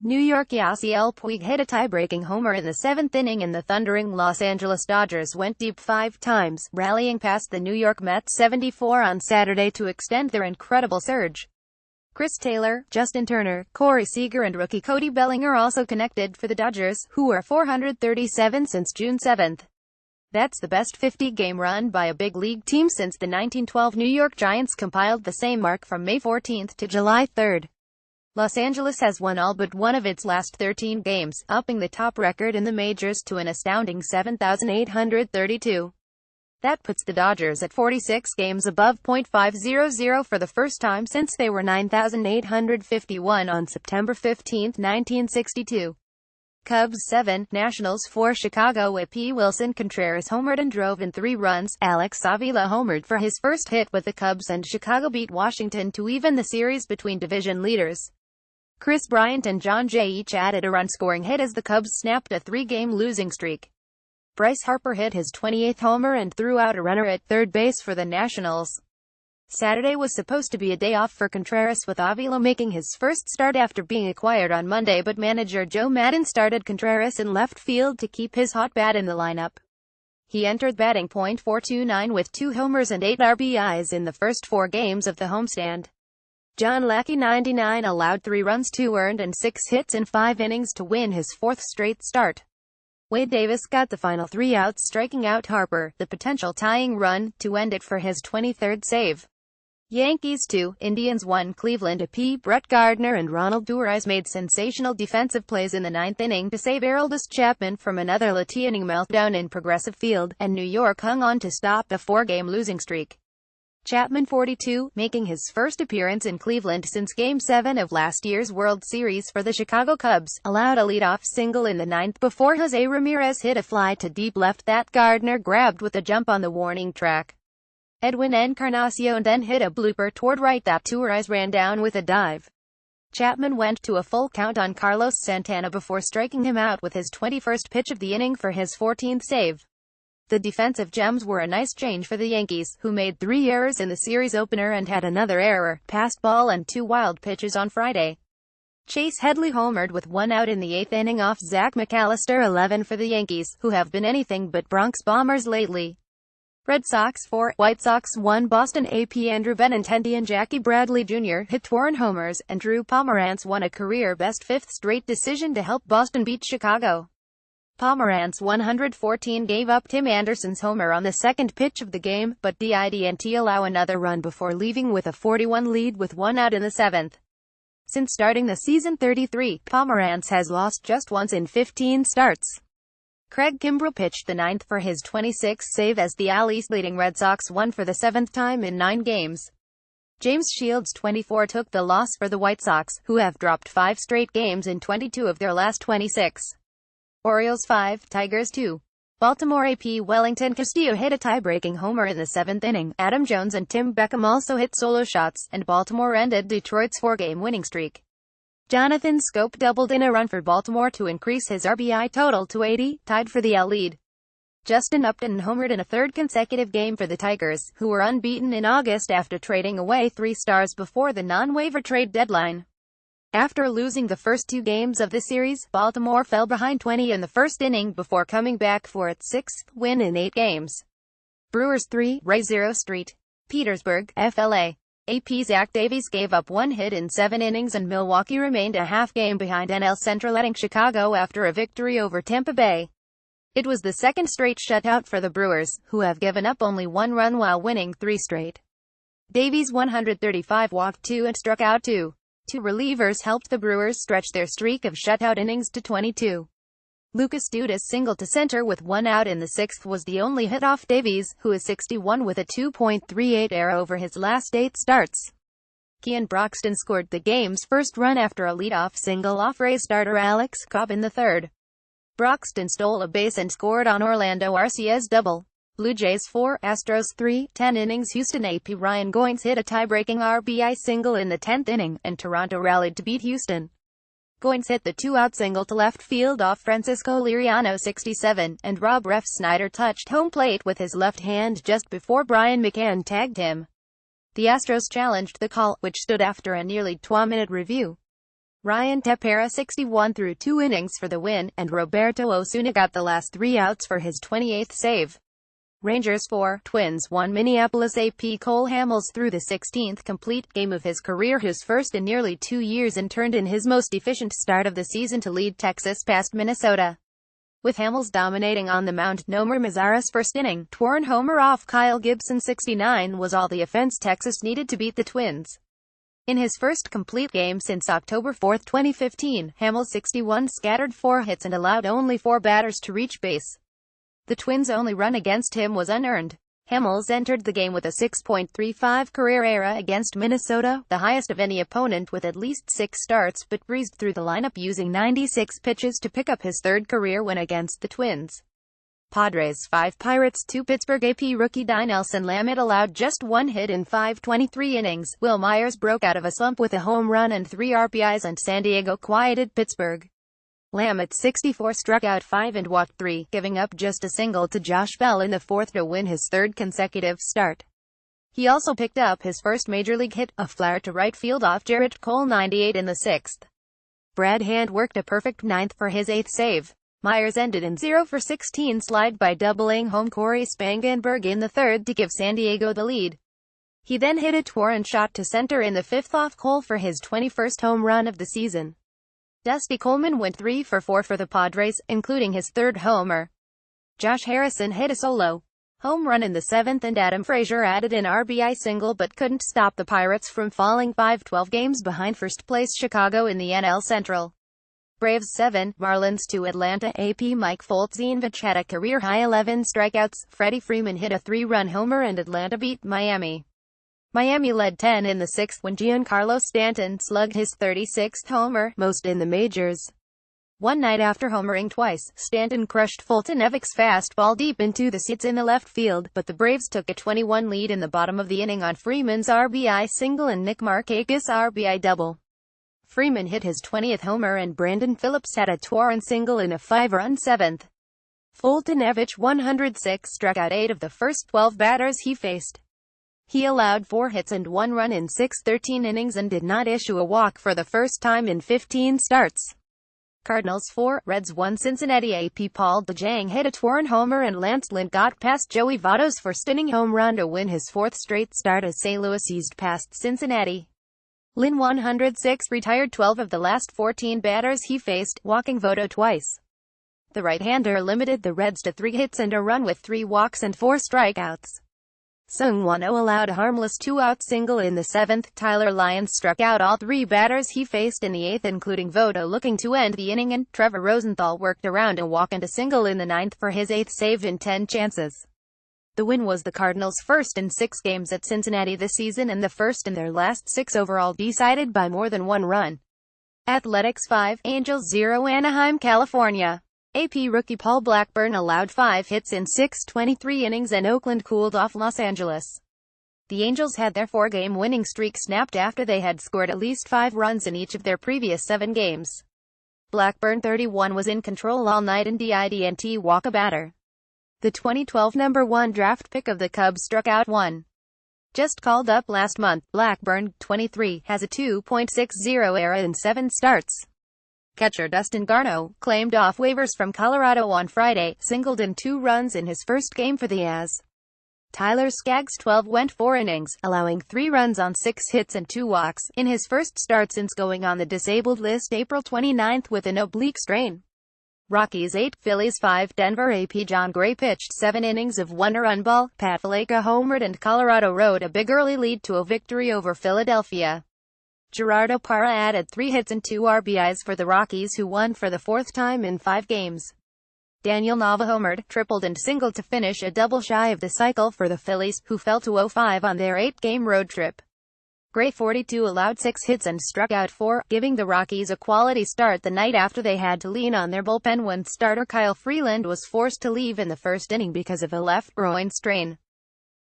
New York Yasiel Puig hit a tie-breaking homer in the seventh inning and the thundering Los Angeles Dodgers went deep 5 times, rallying past the New York Mets 74 on Saturday to extend their incredible surge. Chris Taylor, Justin Turner, Corey Seager and rookie Cody Bellinger also connected for the Dodgers, who are 437 since June 7. That's the best 50-game run by a big league team since the 1912 New York Giants compiled the same mark from May 14 to July 3. Los Angeles has won all but one of its last 13 games, upping the top record in the majors to an astounding 7,832. That puts the Dodgers at 46 games above .500 for the first time since they were 9,851 on September 15, 1962. Cubs 7, Nationals 4. Chicago A.P. Wilson Contreras homered and drove in 3 runs. Alex Avila homered for his first hit with the Cubs and Chicago beat Washington to even the series between division leaders. Chris Bryant and John Jay each added a run-scoring hit as the Cubs snapped a 3-game losing streak. Bryce Harper hit his 28th homer and threw out a runner at third base for the Nationals. Saturday was supposed to be a day off for Contreras, with Avila making his first start after being acquired on Monday, but manager Joe Maddon started Contreras in left field to keep his hot bat in the lineup. He entered batting .429 with 2 homers and 8 RBIs in the first 4 games of the homestand. John Lackey 99 allowed 3 runs, 2 earned and 6 hits in 5 innings to win his 4th straight start. Wade Davis got the final 3 outs, striking out Harper, the potential tying run, to end it for his 23rd save. Yankees 2, Indians 1. Cleveland A.P. Brett Gardner and Ronald Durais made sensational defensive plays in the 9th inning to save Aroldis Chapman from another late-inning meltdown in Progressive Field, and New York hung on to stop a 4-game losing streak. Chapman, 42, making his first appearance in Cleveland since Game 7 of last year's World Series for the Chicago Cubs, allowed a leadoff single in the 9th before Jose Ramirez hit a fly to deep left that Gardner grabbed with a jump on the warning track. Edwin Encarnacion then hit a blooper toward right that Durais ran down with a dive. Chapman went to a full count on Carlos Santana before striking him out with his 21st pitch of the inning for his 14th save. The defensive gems were a nice change for the Yankees, who made 3 errors in the series opener and had another error, passed ball and 2 wild pitches on Friday. Chase Headley homered with 1 out in the 8th inning off Zach McAllister. 11 for the Yankees, who have been anything but Bronx Bombers lately. Red Sox 4, White Sox 1. Boston A.P. Andrew Benintendi and Jackie Bradley Jr. hit 4 homers, and Drew Pomeranz won a career-best 5th straight decision to help Boston beat Chicago. Pomeranz 114 gave up Tim Anderson's homer on the 2nd pitch of the game, but didn't allow another run before leaving with a 41 lead with 1 out in the 7th. Since starting the season 33, Pomeranz has lost just once in 15 starts. Craig Kimbrell pitched the 9th for his 26th save as the AL East leading Red Sox won for the 7th time in 9 games. James Shields 24 took the loss for the White Sox, who have dropped 5 straight games in 22 of their last 26. Orioles 5, Tigers 2. Baltimore A.P. Wellington Castillo hit a tie-breaking homer in the 7th inning. Adam Jones and Tim Beckham also hit solo shots, and Baltimore ended Detroit's 4-game winning streak. Jonathan Schoop doubled in a run for Baltimore to increase his RBI total to 80, tied for the AL lead. Justin Upton homered in a 3rd consecutive game for the Tigers, who were unbeaten in August after trading away 3 stars before the non-waiver trade deadline. After losing the first 2 games of the series, Baltimore fell behind 20 in the 1st inning before coming back for its 6th win in 8 games. Brewers 3, Ray 0 Street. Petersburg, FLA. A.P. Zach Davies gave up 1 hit in 7 innings and Milwaukee remained a half game behind NL Central letting Chicago after a victory over Tampa Bay. It was the 2nd straight shutout for the Brewers, who have given up only 1 run while winning 3 straight. Davies 135 walked 2 and struck out 2. 2 relievers helped the Brewers stretch their streak of shutout innings to 22. Lucas Dudas singled to center with 1 out in the 6th was the only hit off Davies, who is 61 with a 2.38 ERA over his last 8 starts. Keon Broxton scored the game's first run after a leadoff single off Rays starter Alex Cobb in the 3rd. Broxton stole a base and scored on Orlando Arcia's double. Blue Jays 4, Astros 3, 10 innings. Houston A.P. Ryan Goins hit a tie-breaking RBI single in the 10th inning, and Toronto rallied to beat Houston. Goins hit the 2-out single to left field off Francisco Liriano 67, and Rob Refsnyder touched home plate with his left hand just before Brian McCann tagged him. The Astros challenged the call, which stood after a nearly 2-minute review. Ryan Tepera 61 through 2 innings for the win, and Roberto Osuna got the last 3 outs for his 28th save. Rangers 4, Twins 1. Minneapolis AP Cole Hamels threw the 16th complete game of his career, his first in nearly 2 years, and turned in his most efficient start of the season to lead Texas past Minnesota. With Hamels dominating on the mound, Nomar Mazara's first inning two-run homer off Kyle Gibson 69 was all the offense Texas needed to beat the Twins. In his first complete game since October 4, 2015, Hamels 61 scattered 4 hits and allowed only 4 batters to reach base. The Twins' only run against him was unearned. Hamels entered the game with a 6.35 career ERA against Minnesota, the highest of any opponent with at least 6 starts, but breezed through the lineup using 96 pitches to pick up his 3rd career win against the Twins. Padres 5, Pirates 2. Pittsburgh AP rookie Dinelson Lamet allowed just 1 hit in 5 innings. Wil Myers broke out of a slump with a home run and 3 RBIs, and San Diego quieted Pittsburgh. Lamet 64 struck out 5 and walked 3, giving up just a single to Josh Bell in the 4th to win his 3rd consecutive start. He also picked up his first major league hit, a flare to right field off Gerrit Cole 98 in the 6th. Brad Hand worked a perfect 9th for his 8th save. Myers ended in 0 for 16 slide by doubling home Corey Spangenberg in the 3rd to give San Diego the lead. He then hit a two-run shot to center in the 5th off Cole for his 21st home run of the season. Dusty Coleman went 3 for 4 for the Padres, including his 3rd homer. Josh Harrison hit a solo home run in the 7th, and Adam Frazier added an RBI single but couldn't stop the Pirates from falling 5-12 games behind first-place Chicago in the NL Central. Braves 7, Marlins 2. Atlanta AP Mike Foltynewicz had a career-high 11 strikeouts. Freddie Freeman hit a 3-run homer and Atlanta beat Miami. Miami led 10 in the 6th when Giancarlo Stanton slugged his 36th homer, most in the majors. One night after homering twice, Stanton crushed Foltynewicz's fastball deep into the seats in the left field, but the Braves took a 21 lead in the bottom of the inning on Freeman's RBI single and Nick Markakis' RBI double. Freeman hit his 20th homer and Brandon Phillips had a two-run single in a 5-run 7th. Foltynewicz 106 struck out 8 of the first 12 batters he faced. He allowed 4 hits and 1 run in 13 innings and did not issue a walk for the first time in 15 starts. Cardinals 4, Reds 1. Cincinnati AP Paul DeJong hit a two-run homer and Lance Lynn got past Joey Votto's first inning home run to win his 4th straight start as St. Louis eased past Cincinnati. Lynn 106 retired 12 of the last 14 batters he faced, walking Votto twice. The right-hander limited the Reds to 3 hits and a run with 3 walks and 4 strikeouts. Sung Won-Oh allowed a harmless 2-out single in the 7th. Tyler Lyons struck out all 3 batters he faced in the 8th, including Votto looking to end the inning, and Trevor Rosenthal worked around a walk and a single in the 9th for his 8th save in 10 chances. The win was the Cardinals' first in 6 games at Cincinnati this season and the first in their last 6 overall, decided by more than 1 run. Athletics 5, Angels 0. Anaheim, California. AP rookie Paul Blackburn allowed 5 hits in 23 innings and Oakland cooled off Los Angeles. The Angels had their 4-game winning streak snapped after they had scored at least 5 runs in each of their previous 7 games. Blackburn 31 was in control all night and didn't walk a batter. The 2012 number 1 draft pick of the Cubs struck out 1. Just called up last month, Blackburn, 23, has a 2.60 ERA in 7 starts. Catcher Dustin Garneau, claimed off waivers from Colorado on Friday, singled in 2 runs in his first game for the Az. Tyler Skaggs 12 went 4 innings, allowing 3 runs on 6 hits and 2 walks, in his first start since going on the disabled list April 29 with an oblique strain. Rockies 8, Phillies 5. Denver AP John Gray pitched 7 innings of 1-run ball, Pat Valaika homered, and Colorado rode a big early lead to a victory over Philadelphia. Gerardo Parra added 3 hits and 2 RBIs for the Rockies, who won for the 4th time in 5 games. Daniel Nava homered, tripled and singled to finish a double shy of the cycle for the Phillies, who fell to 0-5 on their 8-game road trip. Gray 42 allowed 6 hits and struck out 4, giving the Rockies a quality start the night after they had to lean on their bullpen when starter Kyle Freeland was forced to leave in the first inning because of a left groin strain.